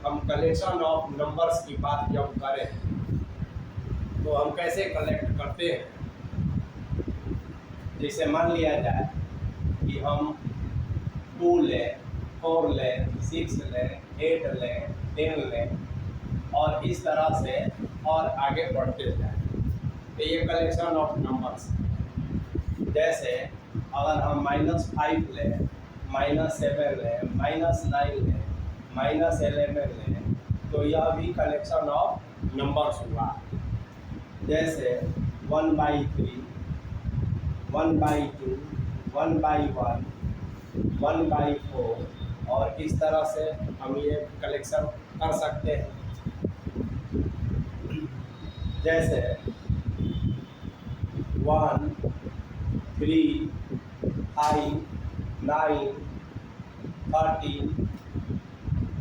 हम collection of numbers की बात जब करें तो हम कैसे कलेक्ट करते हैं। जैसे मान लिया जाए कि हम 2 लें, 4 लें, 6 लें, 8 लें, 10 लें और इस तरह से और आगे बढ़ते जाए, तो ये कलेक्शन ऑफ नंबर्स। जैसे अगर हम -5 लें, -7 लें, -9 लें, -11 लें, तो यह भी कलेक्शन ऑफ नंबर्स हुआ। जैसे 1/3, 1/2, 1/1, 1/4 और इस तरह से हम ये कलेक्शन कर सकते हैं। जैसे 1, 3, 5, 9, 13,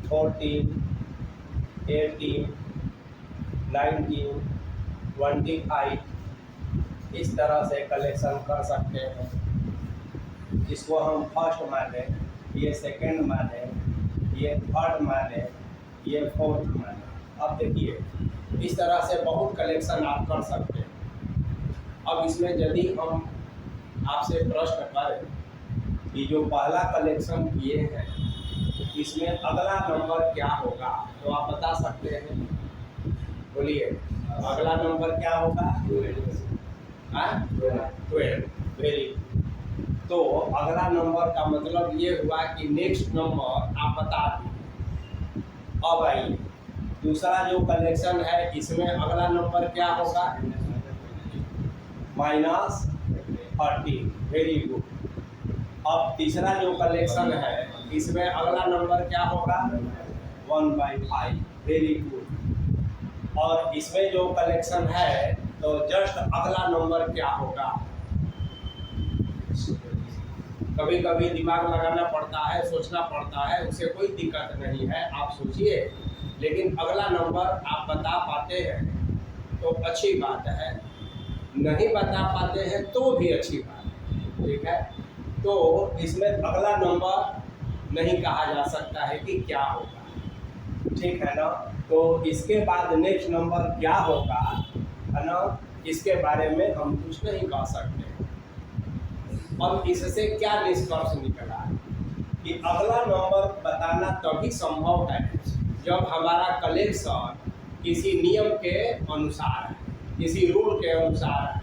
14, 18, 19, 25 इस तरह से कलेक्शन कर सकते हैं। इसको हम फर्स्ट माने, ये सेकंड माने, ये थर्ड माने, ये फोर्थ माने। अब देखिए इस तरह से बहुत कलेक्शन आप कर सकते हैं। अब इसमें यदि हम आपसे प्रश्न करें कि जो पहला कलेक्शन किए हैं इसमें अगला नंबर क्या होगा, तो आप बता सकते हैं। बोलिए अगला नंबर क्या होगा? 12। वेरी। तो अगला नंबर का मतलब ये हुआ कि नेक्स्ट नंबर आप बता दीजिए। अब आइए दूसरा जो कलेक्शन है इसमें अगला नंबर क्या होगा? -13। Very good. अब तीसरा जो कलेक्शन है इसमें अगला नंबर क्या होगा? 1/5। Very good. और इसमें जो कलेक्शन है तो जस्ट अगला नंबर क्या होगा? कभी कभी दिमाग लगाना पड़ता है, सोचना पड़ता है, उसे कोई दिक्कत नहीं है, आप सोचिए। लेकिन अगला नंबर आप बता पाते हैं तो अच्छी बात है, नहीं बता पाते हैं तो भी अच्छी बात है। ठीक है, तो इसमें अगला नंबर नहीं कहा जा सकता है कि क्या होगा। ठीक है ना? तो इसके बाद नेक्स्ट नंबर क्या होगा, है ना, इसके बारे में हम कुछ नहीं कह सकते। अब इससे क्या निष्कर्ष निकला कि अगला नंबर बताना तभी संभव है जब हमारा कलेक्शन किसी नियम के अनुसार है, किसी रूल के अनुसार है,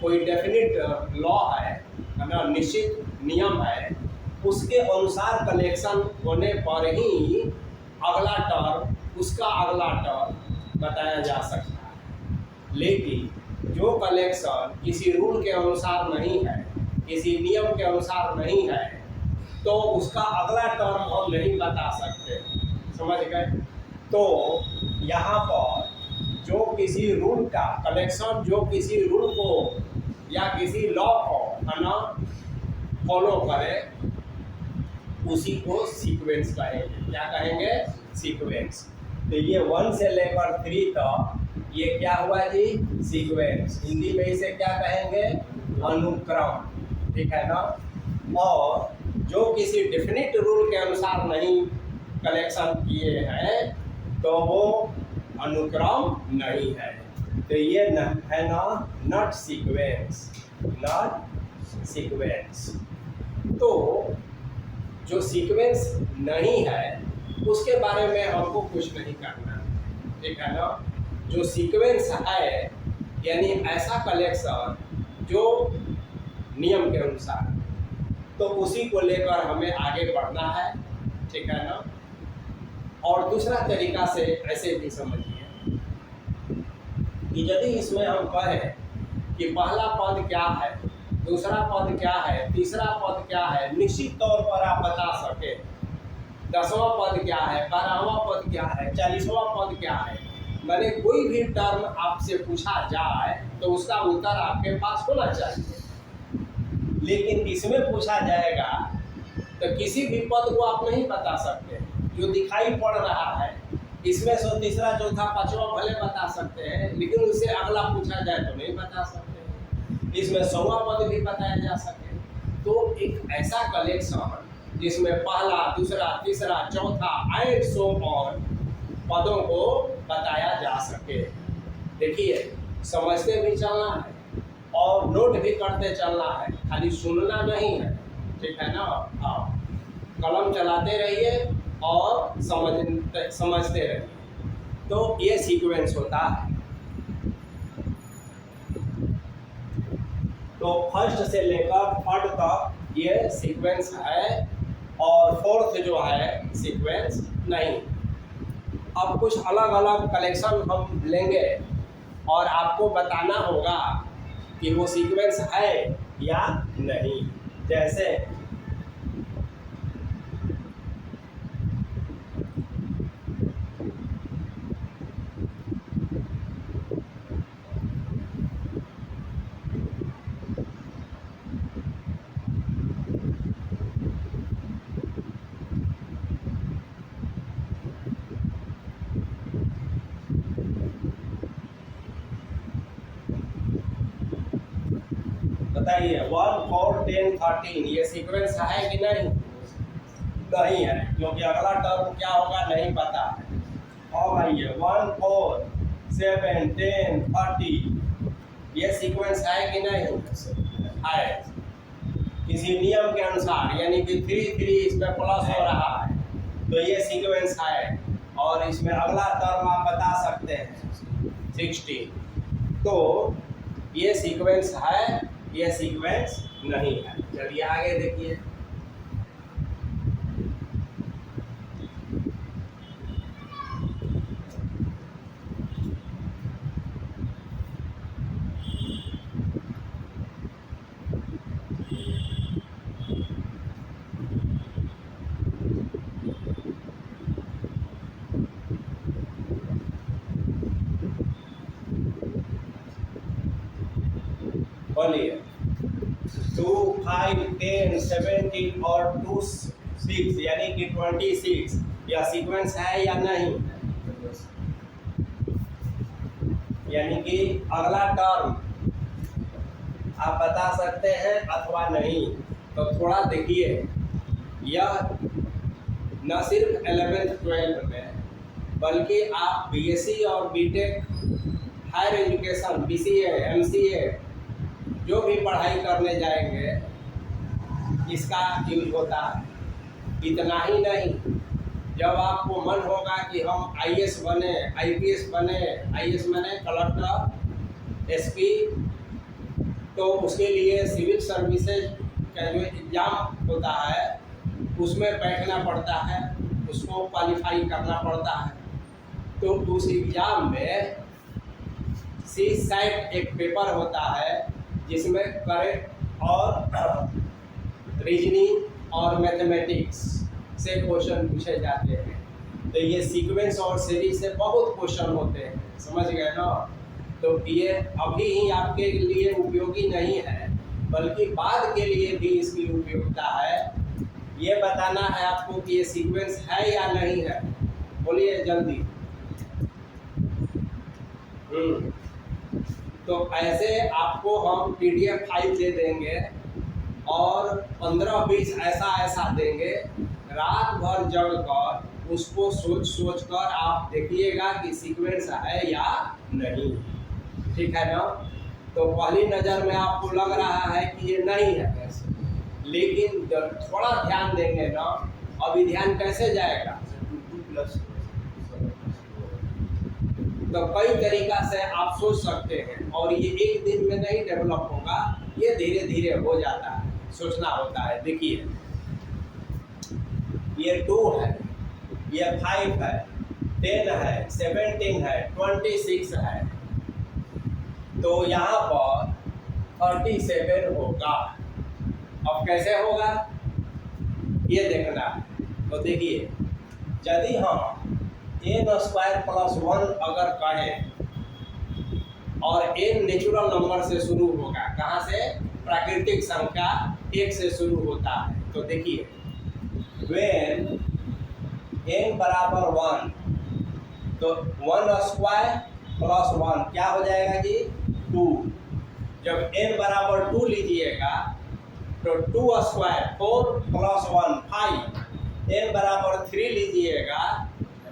कोई डेफिनिट लॉ है ना, निश्चित नियम है, उसके अनुसार कलेक्शन होने पर ही अगला टर्म, उसका अगला टर्म बताया जा सकता है। लेकिन जो कलेक्शन किसी रूल के अनुसार नहीं है, किसी नियम के अनुसार नहीं है, तो उसका अगला टर्म हम नहीं बता सकते। समझ गए? तो यहाँ पर जो किसी रूल का कलेक्शन, जो किसी रूल को या किसी लॉ को, है ना, फॉलो करे, उसी को सीक्वेंस कहेंगे। क्या कहेंगे? सीक्वेंस। तो ये 1 से लेकर 3 तक ये क्या हुआ जी? सीक्वेंस। हिंदी में इसे क्या कहेंगे? अनुक्रम। ठीक है ना? और जो किसी डेफिनिट रूल के अनुसार नहीं कलेक्शन किए हैं तो वो अनुक्रम नहीं है। तो ये है ना, नॉट सीक्वेंस, नॉट सीक्वेंस। तो जो सीक्वेंस नहीं है उसके बारे में हमको कुछ नहीं करना। ठीक है ना? जो सीक्वेंस है यानी ऐसा कलेक्शन जो नियम के अनुसार, तो उसी को लेकर हमें आगे बढ़ना है। ठीक है ना? और दूसरा तरीका से ऐसे भी समझिए कि यदि इसमें हम कहें कि पहला पद क्या है, दूसरा पद क्या है, तीसरा पद क्या है, निश्चित तौर पर आप बता सके। 10वां पद क्या है, 12वां पद क्या है, 40वां पद क्या है, मैंने कोई भी टर्म आपसे पूछा जाए तो उसका उत्तर आपके पास होना चाहिए। लेकिन इसमें पूछा जाएगा तो किसी भी पद को आप नहीं बता सकते। जो दिखाई पड़ रहा है इसमें से तीसरा, चौथा, पांचवा भले बता सकते हैं, लेकिन उससे अगला पूछा जाए तो नहीं बता सकते। इसमें 100वां पद भी बताया जा सके। तो एक ऐसा कलेक्शन जिसमें पहला, दूसरा, तीसरा, चौथा एंड सो ऑन पदों को बताया जा सके। देखिए, समझते भी चलना है और नोट भी करते चलना है, खाली सुनना नहीं है। ठीक है ना? हाँ, कलम चलाते रहिए और समझते रहिए। तो ये सीक्वेंस होता है। तो फर्स्ट से लेकर थर्ड तक ये सीक्वेंस है और फोर्थ जो है सीक्वेंस नहीं। अब कुछ अलग अलग कलेक्शन हम लेंगे और आपको बताना होगा कि वो सीक्वेंस है या नहीं। जैसे बताइए 1 4 10 13 ये सीक्वेंस है कि नहीं? नहीं है, क्योंकि अगला टर्म क्या होगा नहीं पता है। और आइए 1 4 7 10 30 ये सीक्वेंस है कि नहीं? है। किसी नियम के अनुसार, यानी कि 3 3 इसमें प्लस हो रहा है, तो ये सीक्वेंस है। और इसमें अगला टर्म आप बता सकते हैं 16। तो ये सीक्वेंस है, ये सीक्वेंस नहीं है। चलिए आगे देखिए। बोलिए 2 5 10 17 और 2 6 यानी कि 26 यह सीक्वेंस है या नहीं? यानी कि अगला टर्म आप बता सकते हैं अथवा नहीं। तो थोड़ा देखिए, यह न सिर्फ 11th 12th में बल्कि आप बीएससी और BTech higher education BCA MCA जो भी पढ़ाई करने जाएंगे इसका यूज होता है। इतना ही नहीं, जब आपको मन होगा कि हम आईएएस बने, आईपीएस बने, आईएएस बने कलेक्टर, एसपी, तो उसके लिए सिविल सर्विसेज का जो एग्ज़ाम होता है उसमें बैठना पड़ता है, उसको क्वालिफाई करना पड़ता है। तो उस एग्ज़ाम में CSAT एक पेपर होता है जिसमें करेंट और रीजनिंग और मैथमेटिक्स से क्वेश्चन पूछे जाते हैं। तो ये सीक्वेंस और सीरीज से बहुत क्वेश्चन होते हैं, समझ गए ना? तो ये अभी ही आपके लिए उपयोगी नहीं है, बल्कि बाद के लिए भी इसकी उपयोगिता है। ये बताना है आपको कि ये सीक्वेंस है या नहीं है। बोलिए जल्दी। तो ऐसे आपको हम PDF फाइल दे देंगे और 15-20 ऐसा देंगे। रात भर जग कर उसको सोच कर आप देखिएगा कि सीक्वेंस है या नहीं। ठीक है ना? तो पहली नज़र में आपको लग रहा है कि ये नहीं है, लेकिन जब थोड़ा ध्यान देंगे ना, अभी ध्यान कैसे जाएगा? तो कई तरीका से आप सोच सकते हैं और ये एक दिन में नहीं डेवलप होगा, ये धीरे धीरे हो जाता है, सोचना होता है। देखिए ये 2 है, ये 5 है, 10 है, 17 है, 26 है, तो यहाँ पर 37 होगा। अब कैसे होगा ये देखना है। तो देखिए, यदि हम n² + 1 अगर कहें और n नेचुरल नंबर से शुरू होगा, कहाँ से? प्राकृतिक संख्या 1 से शुरू होता है। तो देखिए when n = 1 तो 1² + 1 क्या हो जाएगा जी? 2। जब n = 2 लीजिएगा तो 2² 4 + 1 5, n = 3 लीजिएगा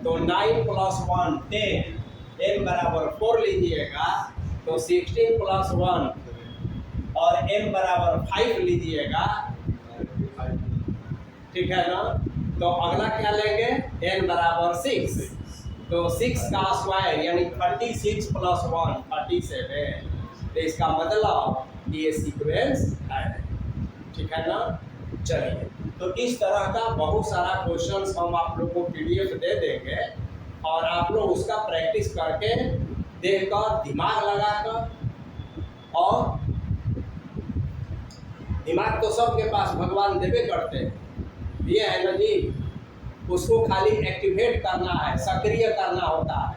तो 9 + 1 10, n बराबर 4 लीजिएगा तो 16 + 1 और n बराबर 5 लीजिएगा, ठीक है ना। तो अगला क्या लेंगे, n बराबर 6, तो 6 का स्क्वायर यानी 36 + 1 37। तो इसका मतलब ये सीक्वेंस है, ठीक है ना। चलिए, तो इस तरह का बहुत सारा क्वेश्चंस हम आप लोग को पीडीएफ दे देंगे और आप लोग उसका प्रैक्टिस करके देखकर दिमाग लगाकर, और दिमाग तो सबके पास भगवान देवे करते हैं, ये है ना जी, उसको खाली एक्टिवेट करना है, सक्रिय करना होता है।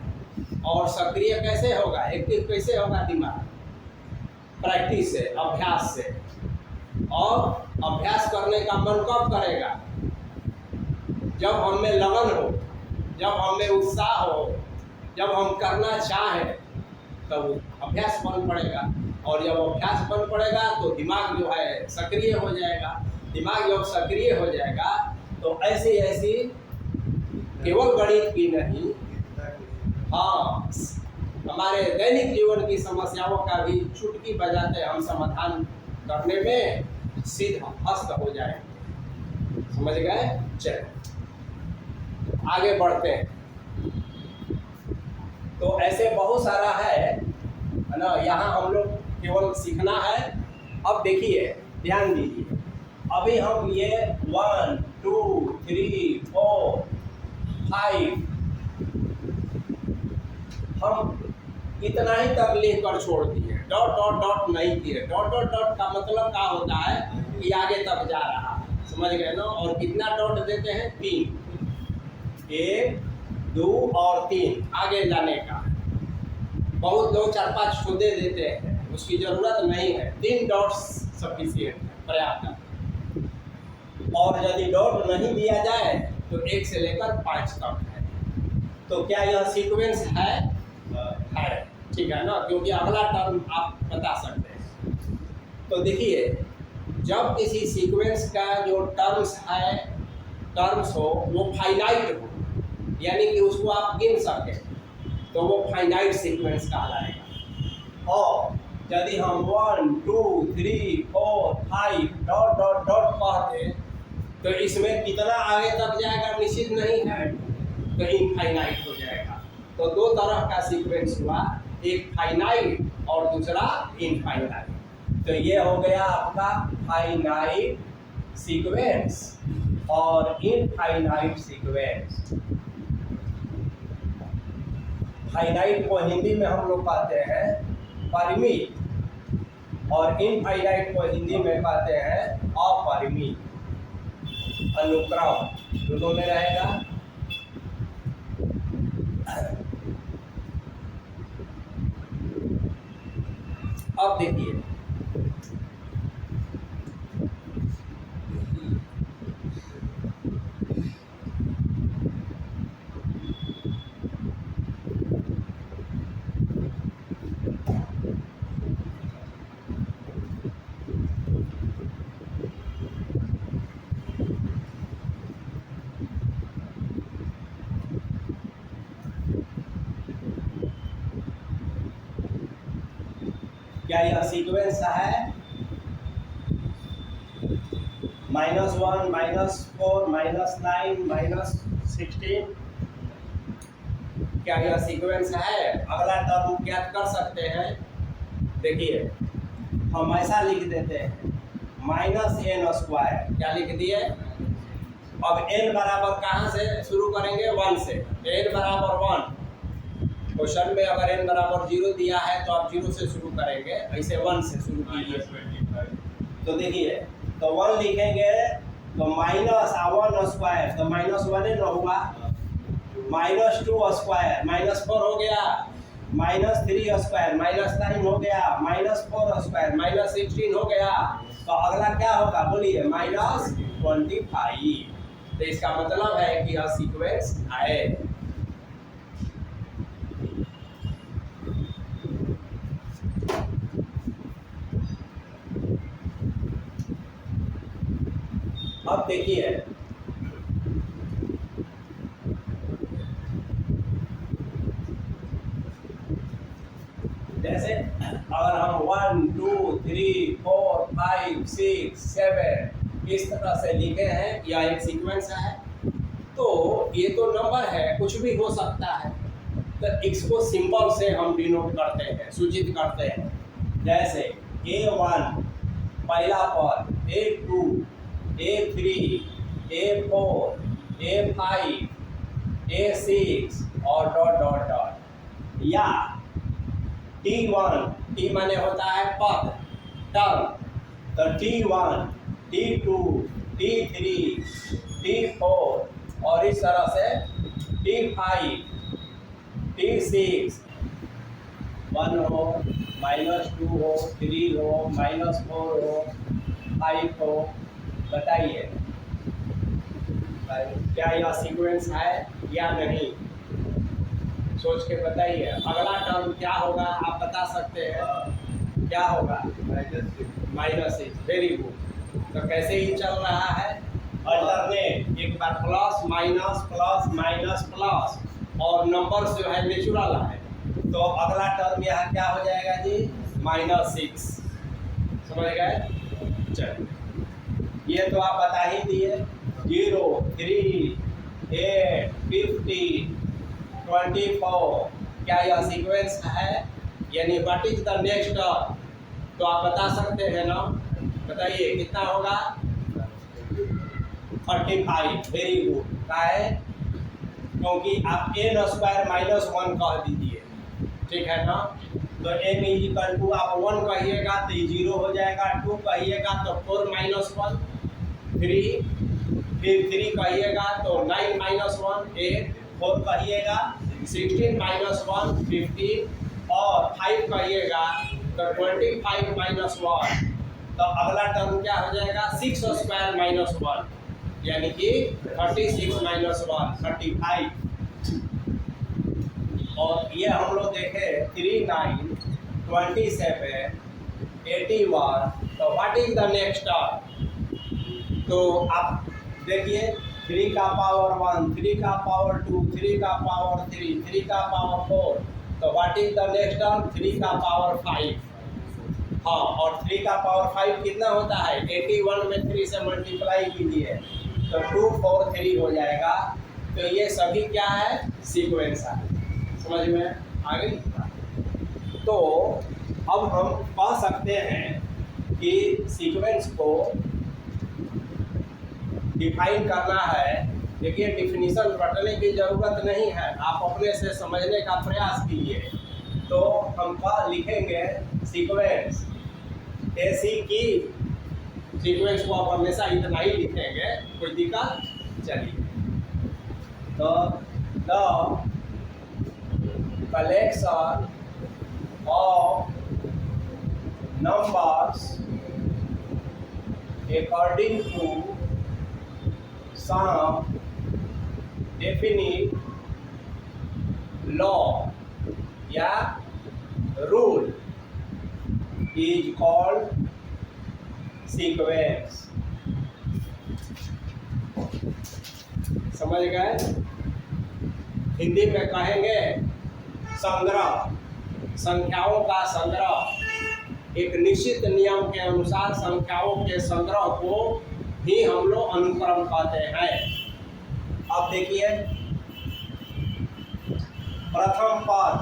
और सक्रिय कैसे होगा, एक्टिव कैसे होगा दिमाग, प्रैक्टिस से, अभ्यास से। और अभ्यास करने का मन कब करेगा, जब हम में लगन हो, जब हम में उत्साह हो, जब हम करना चाहें, तब अभ्यास बन पड़ेगा। और जब अभ्यास बन पड़ेगा तो दिमाग जो है सक्रिय हो जाएगा। दिमाग जब सक्रिय हो जाएगा तो ऐसी ऐसी केवल गणित की नहीं, हाँ, हमारे दैनिक जीवन की समस्याओं का भी चुटकी बजाते हम समाधान करने में सीधा हस्त हो जाए। समझ गए। चलो आगे बढ़ते हैं। तो ऐसे बहुत सारा है ना, यहाँ हम लोग केवल सीखना है। अब देखिए, ध्यान दीजिए, अभी हम ये 1 2 3 4 5 हम इतना ही तक लिख कर छोड़ दिए, डॉट डॉट डॉट नहीं दिए। डॉट डॉट डॉट का मतलब क्या होता है कि आगे तक जा रहा है, समझ गए ना। और कितना डॉट देते हैं, 3, 1 2 और 3 आगे जाने का। बहुत लोग 4-5 ठो दे देते हैं, उसकी जरूरत नहीं है। 3 डॉट्स सफिशिएंट है, पर्याप्त है। और यदि डॉट नहीं दिया जाए तो 1 से लेकर 5 तक है। तो क्या यह सीक्वेंस है? है, ठीक है ना, क्योंकि अगला टर्म आप बता सकते हैं। तो देखिए, जब किसी सीक्वेंस का जो टर्म्स हो वो फाइनाइट हो, यानी कि उसको आप गिन सकें, तो वो फाइनाइट सीक्वेंस कहलाएगा। और यदि हम 1 2 3 4 5 डॉट डॉट डॉट कहते तो इसमें कितना आगे तक जाएगा निश्चित नहीं है, तो इनफाइनाइट हो जाएगा। तो 2 तरह का सीक्वेंस हुआ, एक फाइनाइट और दूसरा इनफाइनाइट। तो ये हो गया आपका फाइनाइट सीक्वेंस और इनफाइनाइट सीक्वेंस। फाइनाइट को हिंदी में हम लोग कहते हैं परिमित, और इनफाइनाइट को हिंदी में कहते हैं अपरिमित। अनुक्रम दोनों में रहेगा। अब देखिए, क्या यह सीक्वेंस है? -1 -4 -9 -16, क्या यह सीक्वेंस है? अगला टर्म ज्ञात कर सकते हैं। देखिए, हम ऐसा लिख देते हैं -n²। क्या लिख दिए? अब n बराबर कहाँ से शुरू करेंगे? 1 से। n बराबर 1। क्वेश्चन में अगर n बराबर 0 दिया है तो आप 0 से शुरू करेंगे, ऐसे 1 से शुरू कीजिए। तो देखिए, तो 1 लिखेंगे तो -1² तो -1 न होगा, -2² -4 हो गया, -3² -9 हो गया, -4² -16 हो गया। तो अगला क्या होगा बोलिए? -25। तो इसका मतलब है कि यह सीक्वेंस है। अब देखिए, जैसे अगर हम 1 2 3 4 5 6 7 इस तरह से लिखे हैं, या एक सीक्वेंस है, तो ये तो नंबर है, कुछ भी हो सकता है। तो इसको सिंबल से हम डिनोट करते हैं, सूचित करते हैं। जैसे A1 पहला पद, A2 A3 A4 A5 A6 और डॉट डॉट डॉट। या T1, T माने होता है पद, टर्म, तो T1 T2 T3 T4 और इस तरह से T5 T6, 1 हो, -2 हो, 3 हो, -4 हो, 5 हो। बताइए क्या यह सीक्वेंस है या नहीं, सोच के बताइए। अगला टर्म क्या होगा आप बता सकते हैं, क्या होगा? -6। Very good. तो कैसे ही चल रहा है, अल्टरनेट, एक बार plus minus plus minus plus, और नंबर जो है नेचुरल है, तो अगला टर्म यह क्या हो जाएगा जी? -6। समझ गए? चलिए, ये तो आप बता ही दिए। 0 3 8 50 24, क्या यह सीक्वेंस है? यानी what is the next term, तो आप बता सकते हैं ना? बताइए कितना होगा? 35। Very good. क्या है? क्योंकि आप n² -1 कह दीजिए, ठीक है ना? तो n = आप 1 कहिएगा तो 0 हो जाएगा, 2 कहिएगा तो 4 - 1, 3, फिर 3 कहिएगा तो 9 - 1 8, 4 कहिएगा 16 - 1 15, और 5 कहिएगा तो 25 - 1, तो अगला टर्म क्या हो जाएगा? 6² - 1, यानी कि 36 - 1 35। और ये हम लोग देखे 3 9 27 81, तो what is the next term? तो आप देखिए 3 का पावर 1, 3 का पावर 2, 3 का पावर 3, 3 का पावर 4, तो what is the next term? 3 का पावर 5। हाँ, और 3 का पावर 5 कितना होता है? 81 में 3 से मल्टीप्लाई कीजिए तो 2 4 3 हो जाएगा। तो ये सभी क्या है? सीक्वेंस है। समझ में आ गई? तो अब हम कह सकते हैं कि सीक्वेंस को डिफाइन करना है। देखिए, डिफिनीशन रटने की ज़रूरत नहीं है, आप अपने से समझने का प्रयास कीजिए। तो हम क्या लिखेंगे? सीक्वेंस, ऐसी की सीक्वेंस को आप हमेशा इतना ही लिखेंगे, कोई दिक्कत? चलिए, तो the collection of numbers according to some definite law या rule is called sequence। समझ गए? हिंदी में कहेंगे संग्रह, संख्याओं का संग्रह। एक निश्चित नियम के अनुसार संख्याओं के संग्रह को ही हम लोग अनुक्रम कहते हैं। अब देखिए, प्रथम पद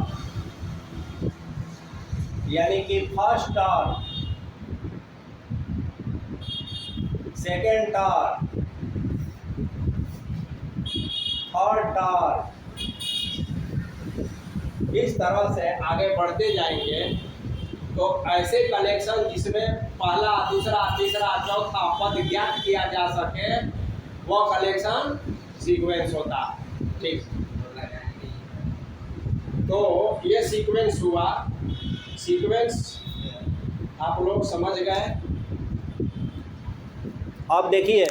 यानी कि first term, second term, third term, इस तरह से आगे बढ़ते जाएंगे। तो ऐसे कलेक्शन जिसमें पहला दूसरा तीसरा चौथा पद ज्ञात किया जा सके, वह कलेक्शन सीक्वेंस होता है। ठीक, तो ये सीक्वेंस हुआ। सीक्वेंस आप लोग समझ गए। अब देखिए,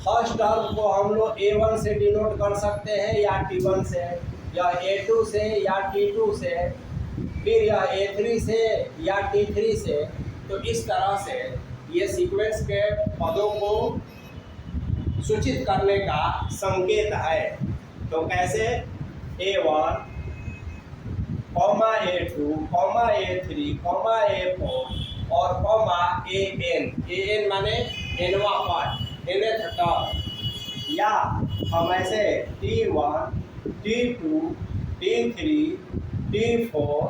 फर्स्ट टर्म को हम लोग A1 से डिनोट कर सकते हैं, या T1 से, या A2 से, या T2 से, फिर या A3 से, या T3 से। तो इस तरह से ये सीक्वेंस के पदों को सूचित करने का संकेत है। तो कैसे? A1, A2, A3, A4 और AN माने nवां पद, nth टर्म। या हम ऐसे T1, T2, T3, T4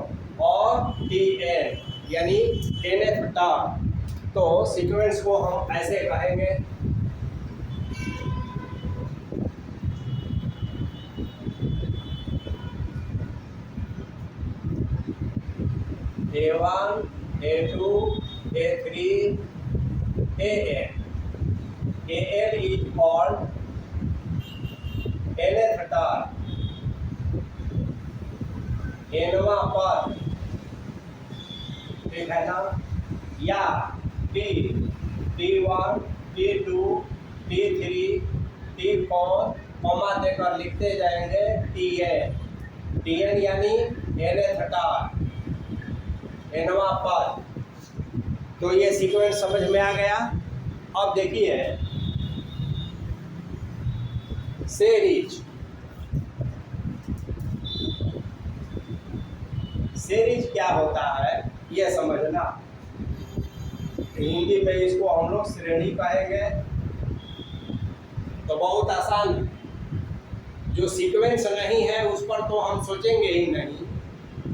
और Tn यानी nth टर्म। तो सीक्वेंस को हम ऐसे कहेंगे, A1, A2, A3, AN. AN is called nth term, nवां पद, ठीक है ना? या T1, T2, T3, T4 comma देकर लिखते जाएंगे Tn यानी nth टर्म, nवां पद। तो ये सीक्वेंस समझ में आ गया। अब देखिए सीरीज। सीरीज क्या होता है ये समझना। हिंदी में इसको हम लोग श्रेणी कहेंगे। तो बहुत आसान है। जो सीक्वेंस नहीं है उस पर तो हम सोचेंगे ही नहीं,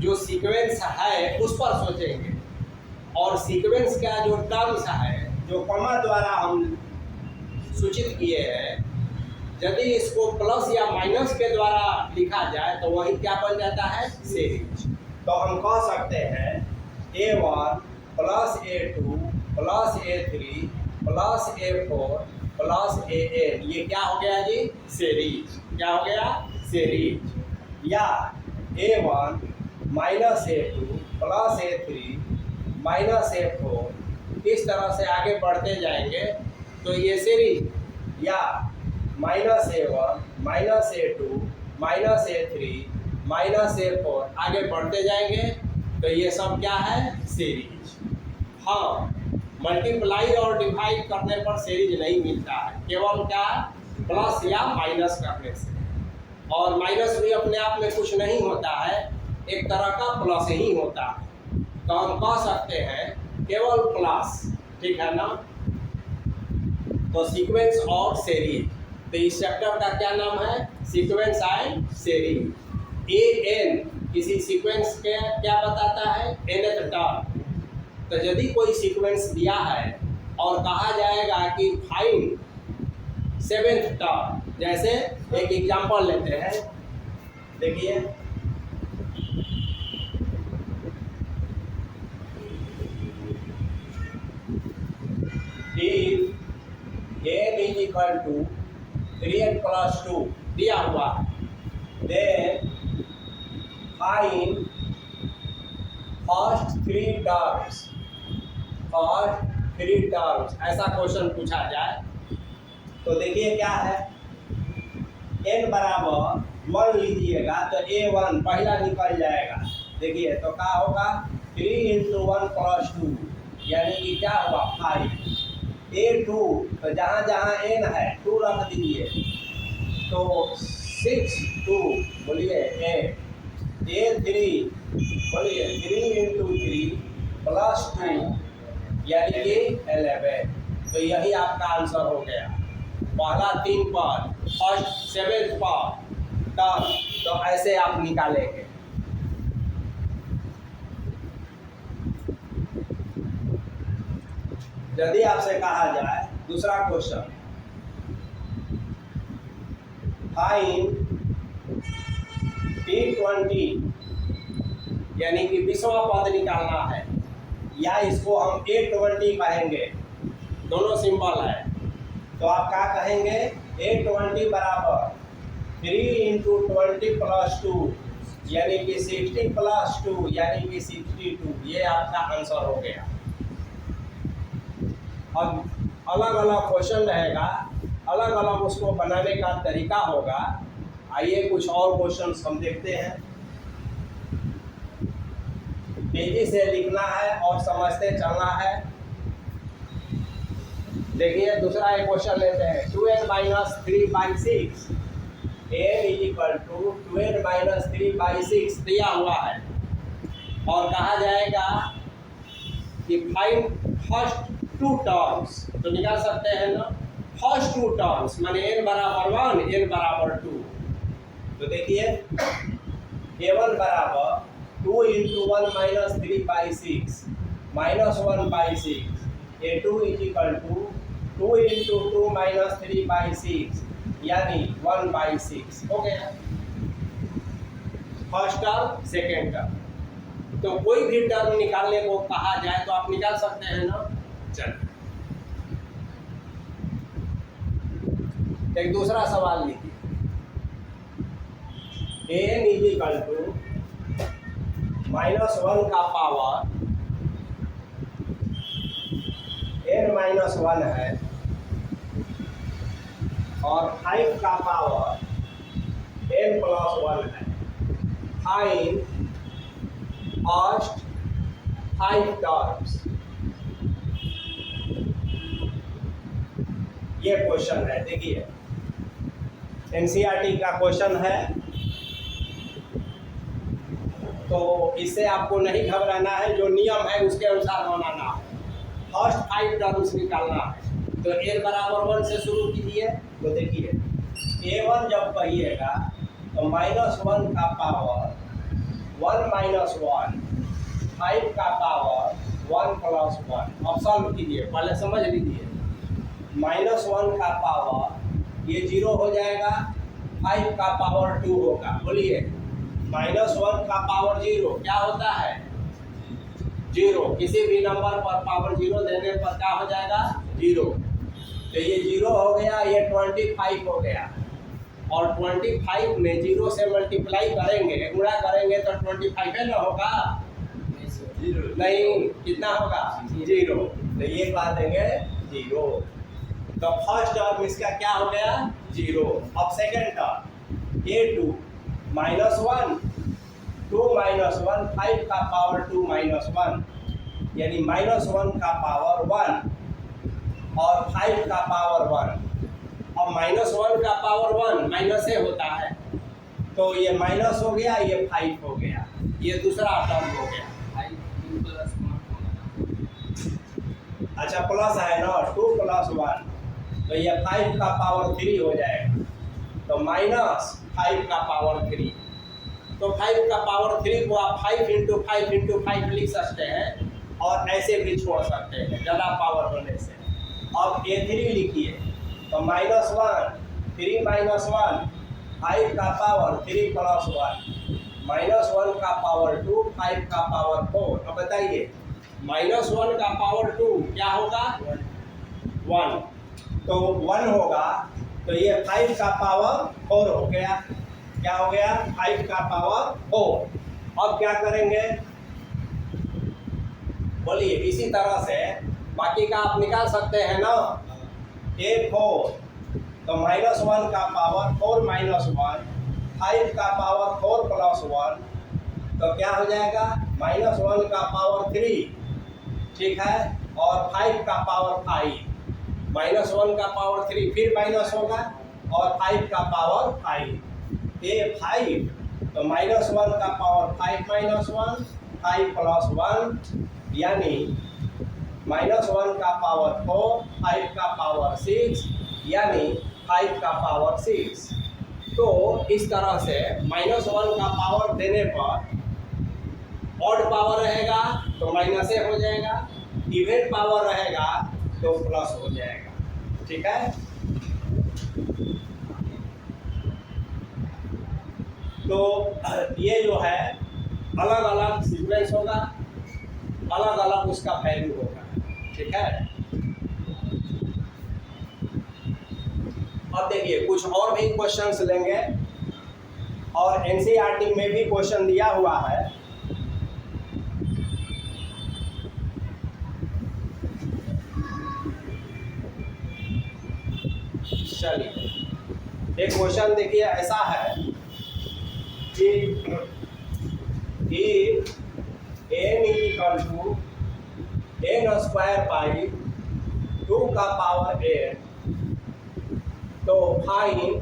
जो सीक्वेंस है उस पर सोचेंगे। और सीक्वेंस का जो टर्म्स है, जो कॉमा द्वारा हम सूचित किए हैं, यदि इसको प्लस या माइनस के द्वारा लिखा जाए तो वही क्या बन जाता है? सीरीज। तो हम कह सकते हैं A1 plus A2 plus A3 plus A4 plus AN, ये क्या हो गया जी? सीरीज। क्या हो गया? सीरीज। या A1 minus A2 plus A3 minus A4, इस तरह से आगे बढ़ते जाएंगे तो ये सीरीज। या minus A1 minus A2 minus A3 minus A4, आगे बढ़ते जाएंगे तो ये सब क्या है? सीरीज। हाँ, मल्टीप्लाई और डिवाइड करने पर सीरीज नहीं मिलता है, केवल क्या? प्लस या माइनस करने से। और माइनस भी अपने आप में कुछ नहीं होता है, एक तरह का प्लस ही होता है। तो हम कह सकते हैं केवल प्लस, ठीक है ना? तो सीक्वेंस और सीरीज। तो इस चैप्टर का क्या नाम है? Sequence and series. AN किसी सीक्वेंस के क्या बताता है? nth term. तो यदि कोई सीक्वेंस दिया है और कहा जाएगा कि फाइंड 7th टर्म, जैसे एक एग्जांपल लेते हैं, देखिए if n is equal to 3n plus 2 दिया हुआ, then find first three terms, ऐसा क्वेश्चन पूछा जाए तो देखिए क्या है? n बराबर 1 लीजिएगा तो A1 पहला निकल जाएगा। देखिए तो क्या होगा? 3 into 1 plus 2 यानी कि क्या हुआ? 5। A2 तो जहाँ जहाँ n है 2 रख दीजिए, तो 6 2 बोलिए 8। A3 बोलिए 3 into 3 plus 2 यानी कि 11। तो यही आपका आंसर हो गया। पहला 3 पद, फर्स्ट 7th पद टर्म, तो ऐसे आप निकालेंगे। यदि आपसे कहा जाए दूसरा क्वेश्चन, फाइंड T20 यानी कि 20वां पद निकालना है, या इसको हम A20 कहेंगे, दोनों सिंपल है। तो आप क्या कहेंगे? A20 बराबर 3 into 20 plus 2 यानी कि 60 plus 2 यानी कि 62, ये आपका आंसर हो गया। अब अलग अलग क्वेश्चन रहेगा, अलग अलग उसको बनाने का तरीका होगा। आइए कुछ और क्वेश्चन हम देखते हैं। तेजी से लिखना है और समझते चलना है। देखिए दूसरा एक क्वेश्चन लेते हैं 2n minus 3/6 n is equal to 2n minus 3/6 दिया हुआ है और कहा जाएगा कि फाइंड फर्स्ट टू टर्म्स। तो निकाल सकते हैं ना फर्स्ट टू टर्म्स माने n बराबर 1 n बराबर 2। तो देखिए a1 बराबर 2 into 1 minus 3/6 minus 1/6 a2 is equal to 2 into 2 minus 3/6 यानी 1/6 हो गया फर्स्ट टर्म सेकेंड टर्म। तो कोई भी टर्म निकालने को कहा जाए तो आप निकाल सकते हैं ना। चलिए एक दूसरा सवाल लिखिए n इज इक्वल टू -1 का पावर n-1 है और 5 का पावर n+1 है। Find first 5 terms. ये क्वेश्चन है देखिए एनसीईआरटी का क्वेश्चन है तो इससे आपको नहीं घबराना है, जो नियम है उसके अनुसार बनाना है। फर्स्ट 5 टर्म्स निकालना है। तो n बराबर 1 से शुरू कीजिए। तो देखिए a1 जब कहिएगा तो -1 का पावर 1 माइनस 1 5 का पावर 1+1। अब सॉल्व कीजिए, पहले समझ लीजिए। -1 का पावर ये 0 हो जाएगा, 5 का पावर 2 होगा। बोलिए -1 का पावर 0 क्या होता है 0। किसी भी नंबर पर पावर 0 देने पर क्या हो जाएगा 0। तो ये 0 हो गया, ये 25 हो गया और 25 में 0 से मल्टीप्लाई करेंगे गुणा करेंगे तो 25 है ना होगा नहीं, कितना होगा 0। तो ये बात देंगे 0। तो फर्स्ट टर्म इसका क्या हो गया 0। अब सेकेंड टर्म a2 -1 2 माइनस 1 5 का पावर 2 माइनस 1 यानी -1 का पावर 1 और 5 का पावर 1। अब -1 का पावर 1 माइनस से होता है तो ये माइनस हो गया, ये 5 हो गया, ये दूसरा टर्म हो गया। अच्छा प्लस है ना 2 + 1 तो ये 5 का पावर 3 हो जाएगा। तो -5 का पावर 3। तो 5 का पावर 3 को आप 5 × 5 × 5 लिख सकते हैं और ऐसे भी छोड़ सकते हैं ज़्यादा पावर होने से। अब a3 लिखिए तो -1 3 - 1 5 का पावर 3 + 1 -1 का पावर 2 5 का पावर 4। अब बताइए -1 का पावर 2 क्या होगा 1। तो 1 होगा तो ये 5 का पावर 4 हो गया। क्या हो गया 5 का पावर 4। अब क्या करेंगे बोलिए इसी तरह से बाकी का आप निकाल सकते हैं ना। a4 तो -1 का पावर 4 - 1 5 का पावर 4 + 1 तो क्या हो जाएगा -1 का पावर 3 ठीक है और 5 का पावर 5 -1 का पावर 3 फिर माइनस होगा और 5 का पावर 5 a5 तो -1 का पावर 5 - 1 5 + 1 यानी -1 का पावर 4 5 का पावर 6 यानी 5 का पावर 6। तो इस तरह से -1 का पावर देने पर ऑड पावर रहेगा तो माइनस से हो जाएगा, इवन पावर रहेगा तो प्लस हो जाएगा। ठीक है तो ये जो है अलग अलग सीक्वेंस होगा, अलग अलग उसका वैल्यू होगा। ठीक है अब देखिए कुछ और भी क्वेश्चंस लेंगे और एनसीईआरटी में भी क्वेश्चन दिया हुआ है। चलिए एक क्वेश्चन देखिए ऐसा है कि n = n² 2 का पावर n, तो फाइंड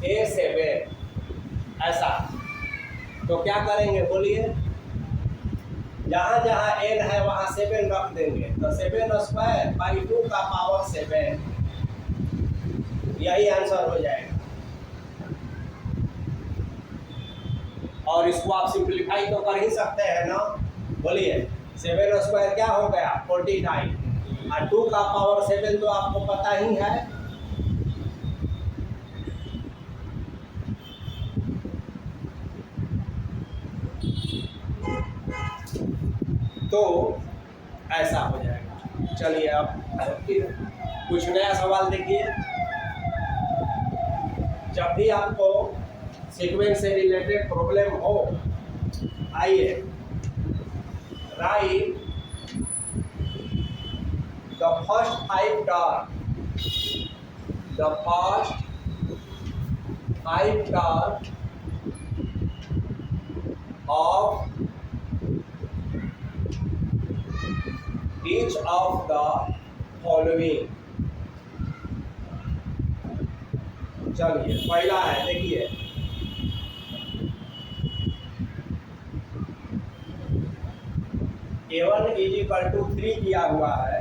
A7 ऐसा। तो क्या करेंगे बोलिए, जहाँ जहाँ n है वहाँ 7 रख देंगे, तो 7² 2 का पावर 7, यही आंसर हो जाएगा। और इसको आप सिंप्लीफाई तो कर ही सकते हैं ना, बोलिए 7² क्या हो गया 49, और 2 का पावर 7 तो आपको पता ही है। तो ऐसा हो जाएगा। चलिए अब कुछ नया सवाल देखिए। जब भी आपको सीक्वेंस से रिलेटेड प्रॉब्लम हो, आइए right the first 5 term, the first 5 term of each of the following। चलिए पहला है, देखिए A1 = 3 दिया हुआ है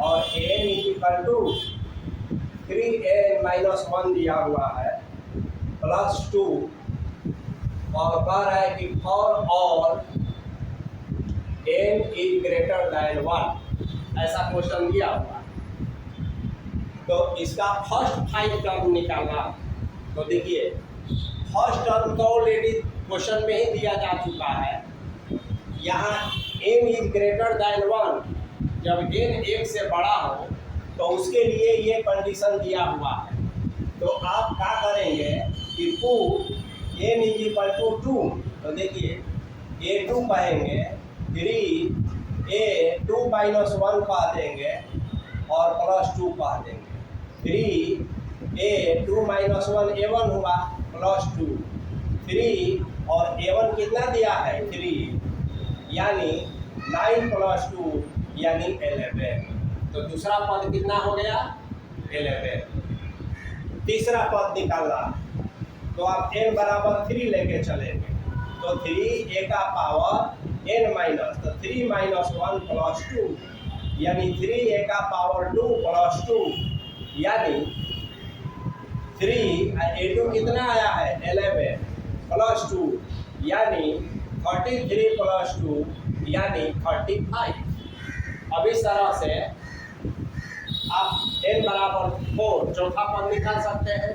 और An = 3n-1 दिया हुआ है +2, और कह रहा है कि फॉर ऑल n = 1, ऐसा क्वेश्चन दिया हुआ है। तो इसका फर्स्ट 5 टर्म निकालना। तो देखिए फर्स्ट टर्म तो ऑलरेडी क्वेश्चन में ही दिया जा चुका है। यहाँ n = 1, जब n 1 से बड़ा हो तो उसके लिए ये कंडीशन दिया हुआ है। तो आप क्या करेंगे कि पुट n = 2, तो देखिए A2 कहेंगे, 3 A2 - 1 कह देंगे और +2 कह देंगे। 3 A2 - 1 A1 हुआ +2, 3 और A1 कितना दिया है 3, यानी 9 + 2 यानी 11। तो दूसरा पद कितना हो गया 11। तीसरा पद निकालना, तो आप n = 3 लेके चलेंगे, तो 3 a का पावर n माइनस, तो 3 - 1 + 2 यानी 3 a का पावर 2 + 2 यानी 3 A2 कितना आया है 11 + 2 यानी 33 + 2 यानी 35। अब इस तरह से आप n = 4 चौथा पद निकाल सकते हैं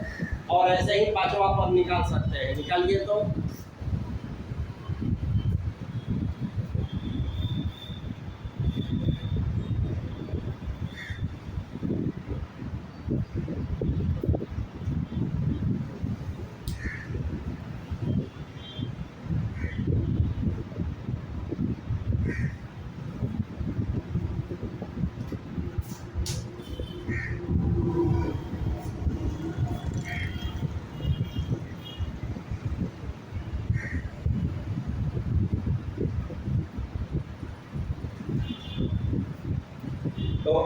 और ऐसे ही पांचवा पद निकाल सकते हैं। निकालिए तो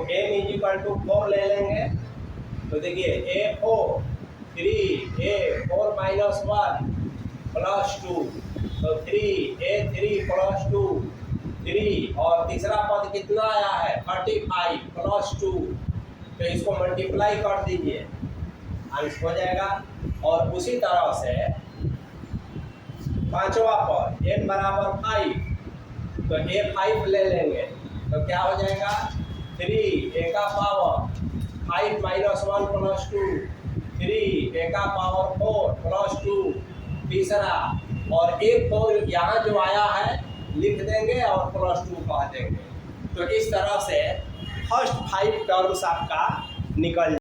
n = 4 ले लेंगे। तो देखिए A4 3 A4 - 1 + 2, तो 3 A3 + 2 3, और तीसरा पद कितना आया है 35 + 2, तो इसको मल्टीप्लाई कर दीजिए, आंसर हो जाएगा। और उसी तरह से पांचवा पद n = 5, तो A5 ले लेंगे, तो क्या हो जाएगा 3 a का पावर 5 - 1 + 2 3 a का पावर 4 + 2 तीसरा, और एक 4 यहाँ जो आया है लिख देंगे और +2 कह देंगे। तो इस तरह से फर्स्ट 5 टर्म्स आपका निकल